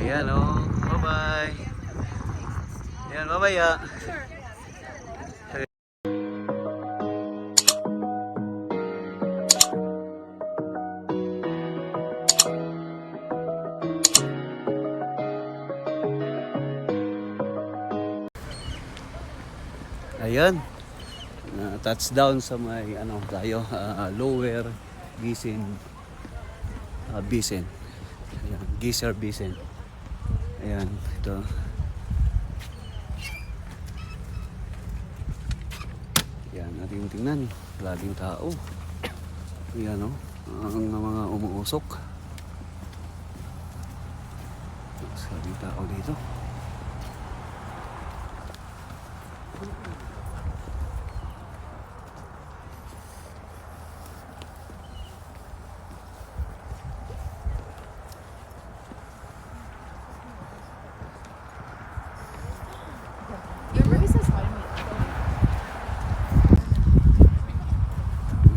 Ayan o. Bye-bye. Ayan, bye-bye ya. Ayan. Touchdown sa may ano tayo, Lower Gisin Bisen. Ayan, Giser Bisen. Ayan, ito. Ayan, ating tingnan. Laging tao. Ayan o, ang mga umuusok. Laging tao dito.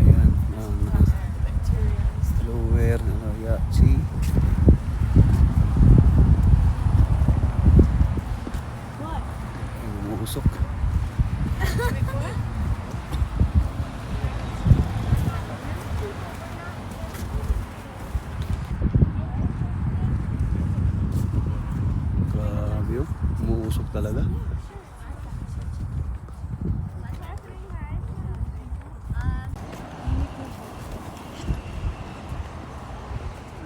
Ayan, Lower si umuusok. Grabe yun, umuusok talaga.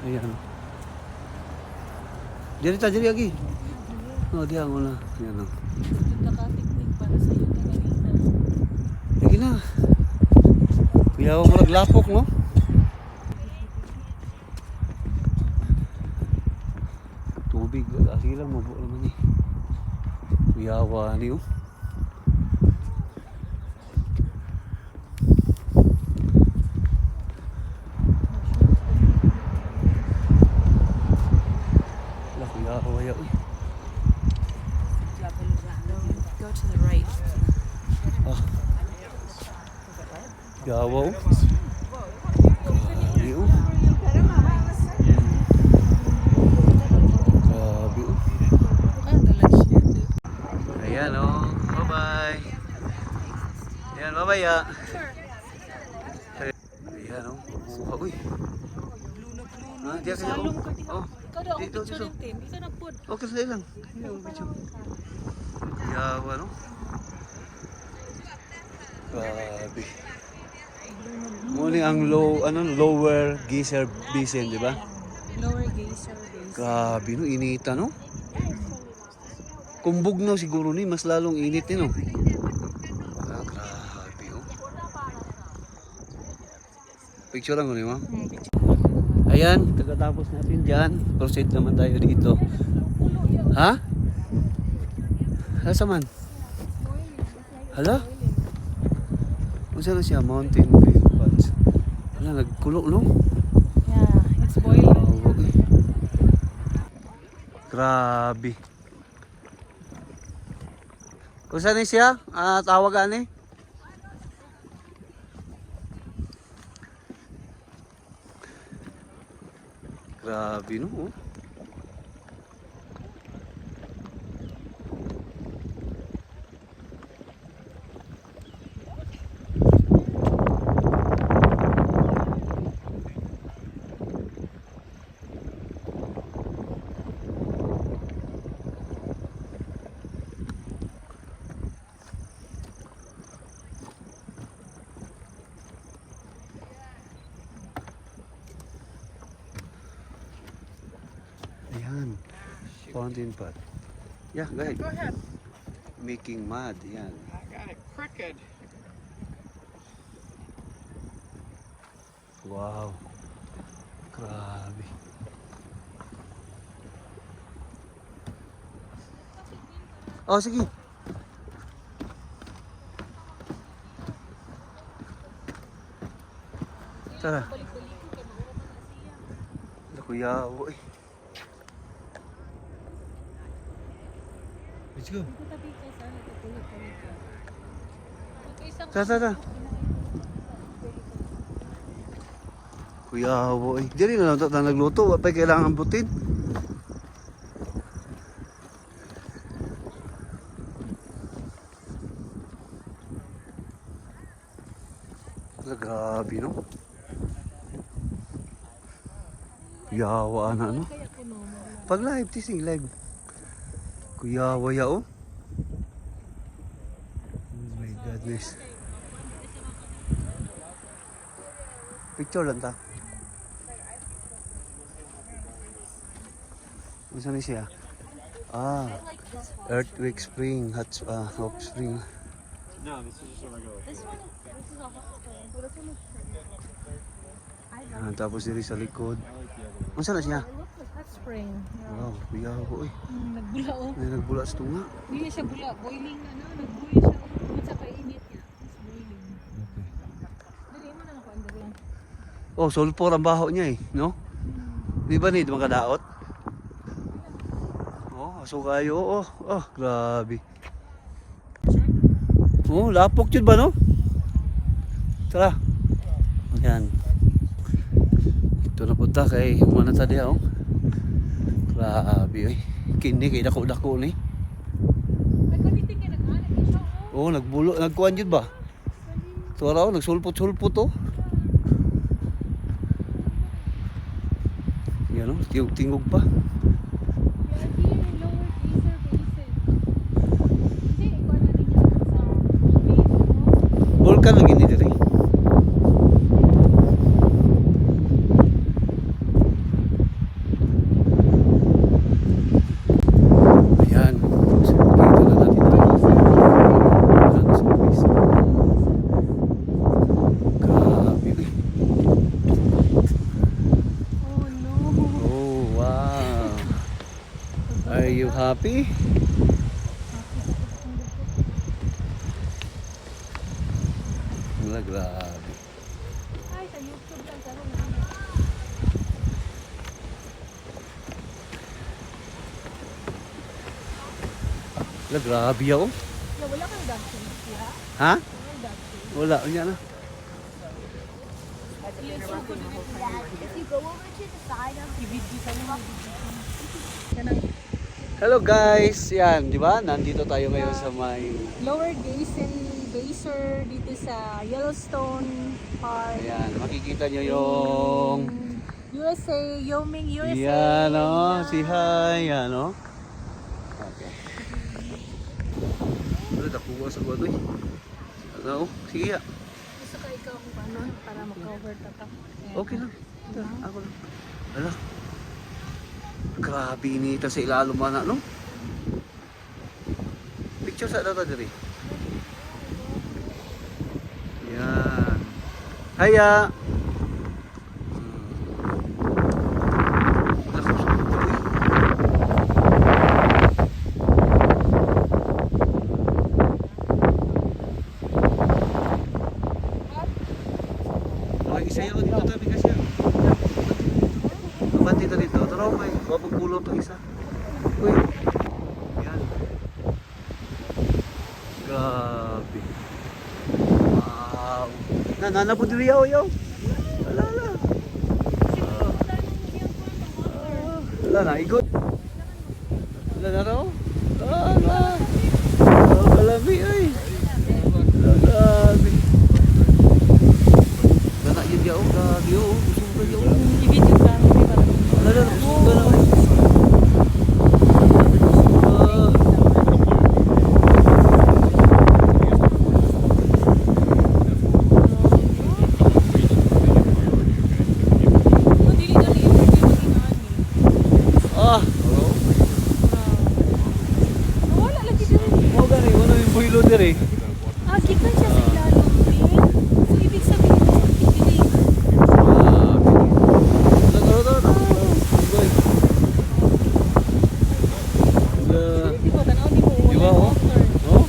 Ayan. Diri ta, diri lagi. Oh, diyan mo na. Ayan o. Naka-picnic para sa iyo kanina. Lagi na. Kuya mo naglapok mo. Tubig, asila mo po naman eh. Kuyawa niyo. Wala kuyawa ya. Go to the right. Ah. Kuyawa o. Grabe o. Grabe o. Ayan o. Bye-bye. Ayan, bye-bye ya. Ayan o. Uy. Ah, diyan kasi ako. Oh. Dito, dito. Dito na po. Okay, sa'yo lang. Yawa, no? Grabe. Muli ang Lower Giser Bisen, di ba? Lower Geyser Base. Grabe, no? Inita, no? Kumbog no siguro ni, mas lalong init ni, no? Ah, grabe, oh. Picture lang mo ni, ma? Ayan, pagkatapos natin dyan, proceed naman tayo dito. Ha? Asa man? Hala? Masa na siya? Mountain View Falls. Hala, nagkulo, no? Yeah, it's boiling. Wow, okay. Grabe. Kung saan siya? Tawagan eh? Grabe, no? Oh. Ayan. Fountain pot. Yeah, go ahead. Go ahead. Making mud. Yan. I got it crooked. Wow. Grabe. Oh, sige. Tara. Kuyawo eh. Let's go. Tara, tara. Kuyawo eh. Dili na lang ito nagluto. Wapay kailangan butin. Grabe, no? Yawa na, no? Kaya ko no. Pag live, tising live. Kuyawa ya, oh. Oh my goodness. Picture lang ta. Masa ni siya? Ah, earthquake spring, hot spring. This one is a hot spring. But this one is Tapos diri sa likod. Masa na siya? It looks like hot spring. Wow, kuyawa, eh. Nagbula oh. May nagbula sa tunga. Hindi siya bula. Boiling na no. Nag-boil siya. Kung sa kainit niya. It's boiling. Dali mo na ako. Andali lang. Oh, sulfur ang baho niya, eh, no? Di ba need makadaot? Oh, aso kayo. Oh, grabe. Oh, lapok yun ba, no? Tara. Ayan. Ito na punta kay umana tadi, oh. Grabe, eh. Kini kay dako-dako ni. Ay, kunitin ka nag-anak siya oh. Oh, nagbulo, nagkuhan yun ba? Ito raw, nagsulpot-sulpot, oh. Yan, oh, tingog pa. Volkan lagi ni diri. Ayan. So, makikita na natin ito. Ayan, sa base. Grabe, eh. Oh no. Oh, wow. Are you happy? Wala, grabe. Ay, sa YouTube lang. Pero Wala, grabe ako. wala kang dancing. Ha? Ha? Walang dancing. Wala, unya na. If you go over to the side of I-video ka naman. Hello guys, yan, di ba? Nandito tayo ngayon sa may, Lower Basin Baser dito sa Yellowstone Park. ayan, makikita nyo yung, USA, Yoming, USA. yan o, si hi, yan o. Okay. Wala, nakuha sa kuwa to eh. Ano, sige ya. Gusto ka ikaw kung paano para makover tatak. Okay lang. Ito, ako lang. Wala. Grabe inita sa ilalom na, no? Picture sa data diri. Yan. Hiya! Wala ko sa ito eh. Okay, isa yun dito tabi kasi yan. Kapan dito dito. Tara, may wapagpulo itong isa. Uy. Yan. Grabe. Wow. Nanana po diri yaw yaw. Wala na. Wala na, igot. Wala na raw. Wala. Kalami ay. Grabe. Wala yun yaw. Grabe yaw. Usong ka yaw. I-video ka. Wala na, usong ka na. Ah, oo. Wala lagi dito. Mo gani, wala yung buhilo diri. Ah, gikan siya sa ilalong din. So, ibig sabihin, hindi. Di ba, tanaw di mo. Di ba, Wala oh? water. Oh?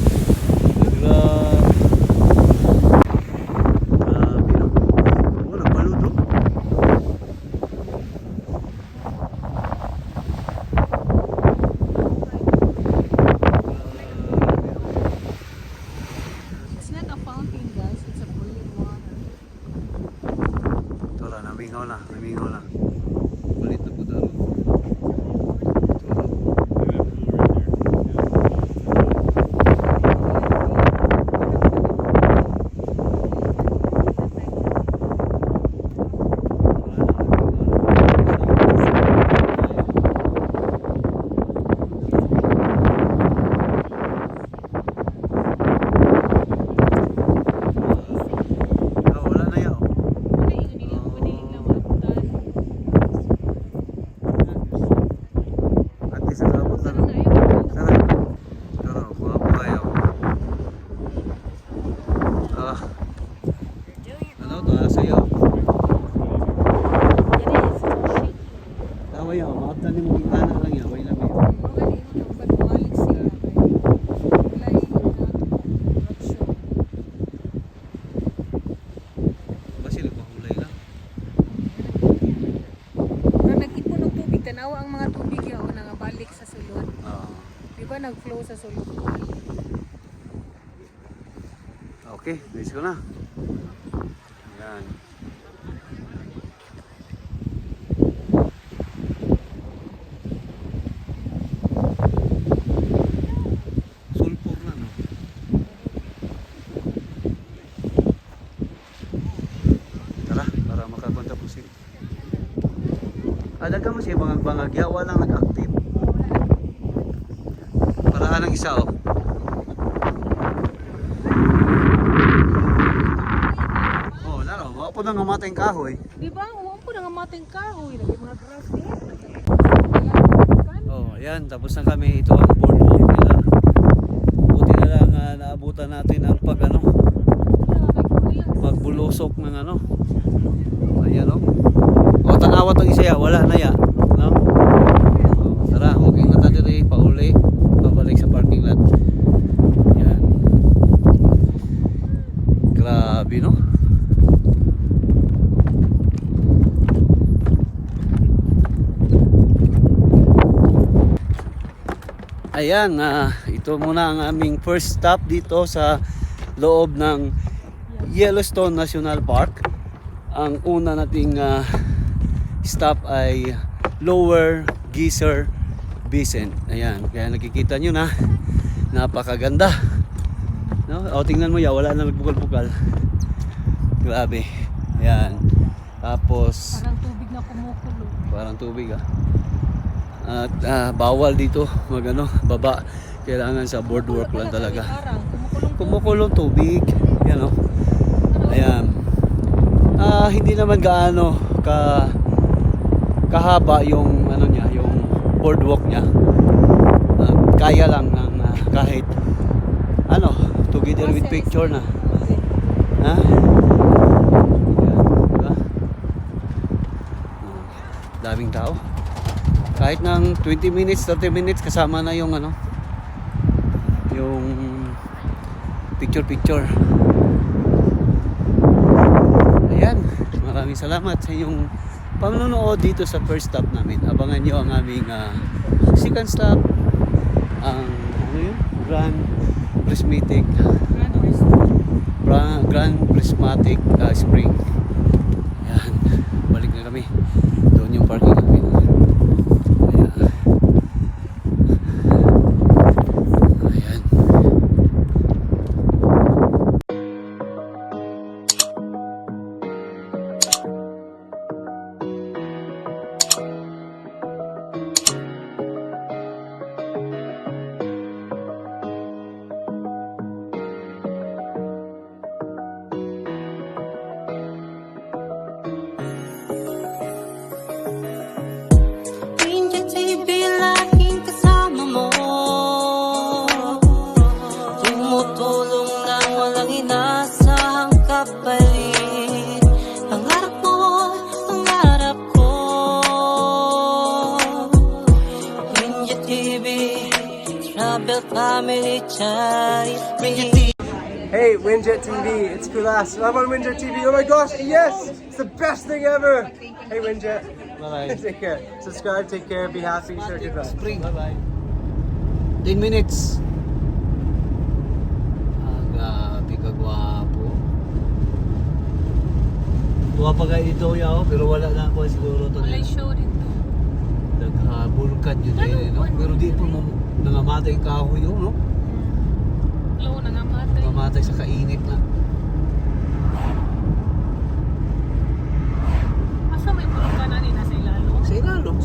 Grabe, no? Oh, nagbalod, no? balik sa sulod. Di ba nag-flow sa sulod? Okay, let's go na. Yan. Sulpur na, no? Tara, para makakonta po sila. Ada ka mo siya bangag-bangag, ya, walang nag-active. Parahan ng isa, oh. Oh, laro, wala po nang ngamatay ang kahoy. Di ba? Huwag po nang mating kahoy. Lagi mga grass din. Oh, ayan, tapos na kami. Ito ang boardwalk nila. Buti na lang naabutan natin ang pagbulusok ng ano. Ayan, oh. O, tanawa itong isa ya, wala na ya. No? Oh, tara, okay na tayo rin, pauli. Pabalik sa parking lot. Ayan. Grabe, no? Ayan, ito muna ang aming first stop dito sa loob ng Yellowstone National Park. Ang una nating stop ay Lower Geyser Basin. Ayan, kaya nakikita nyo na, napakaganda. No? O, tingnan mo ya, wala na nagbukal-bukal. Grabe. Ayan. Tapos, Parang tubig na kumukulo. parang tubig At bawal dito baba. Kailangan sa boardwalk lang talaga. Parang Kumukulong tubig. Yan, oh. Ayan. Hindi naman gaano kahaba yung ano niya, yung boardwalk niya. Kaya lang ng kahit together with picture na. Ha? Ayan, diba? Daming tao. Kahit ng 20 minutes, 30 minutes kasama na yung yung picture. Ayan, maraming salamat sa inyong panonood dito sa first stop namin. Abangan nyo ang aming second stop, ang Grand Prismatic Spring. Ayan, balik na kami. Doon yung parking namin. Ayan. Ayan. Ranger TV, laging kasama mo. Tumutulong nang walang inasahang kapalit. Pangarap mo, pangarap ko. Ranger TV, Travel Family Charity. Ranger TV. Hey, Winjet TV, it's Kulas. I'm on Winjet TV. Oh my gosh, yes! It's the best thing ever! Hey, Winjet. Bye-bye. Take care. Subscribe, take care, be happy, share good vibes. Spring. Bye-bye. 10 minutes. Grabe ka gwapo. Tuwa pa kayo dito yaw, pero wala na ako siguro to. Wala show dito. Naghabulkan yun no? Pero di po nangamatay yung kahoy yun, no? Low na namatay. Nangamatay sa kainit na. Asa may pulutan na nila sa ilalo? Sa ilalong,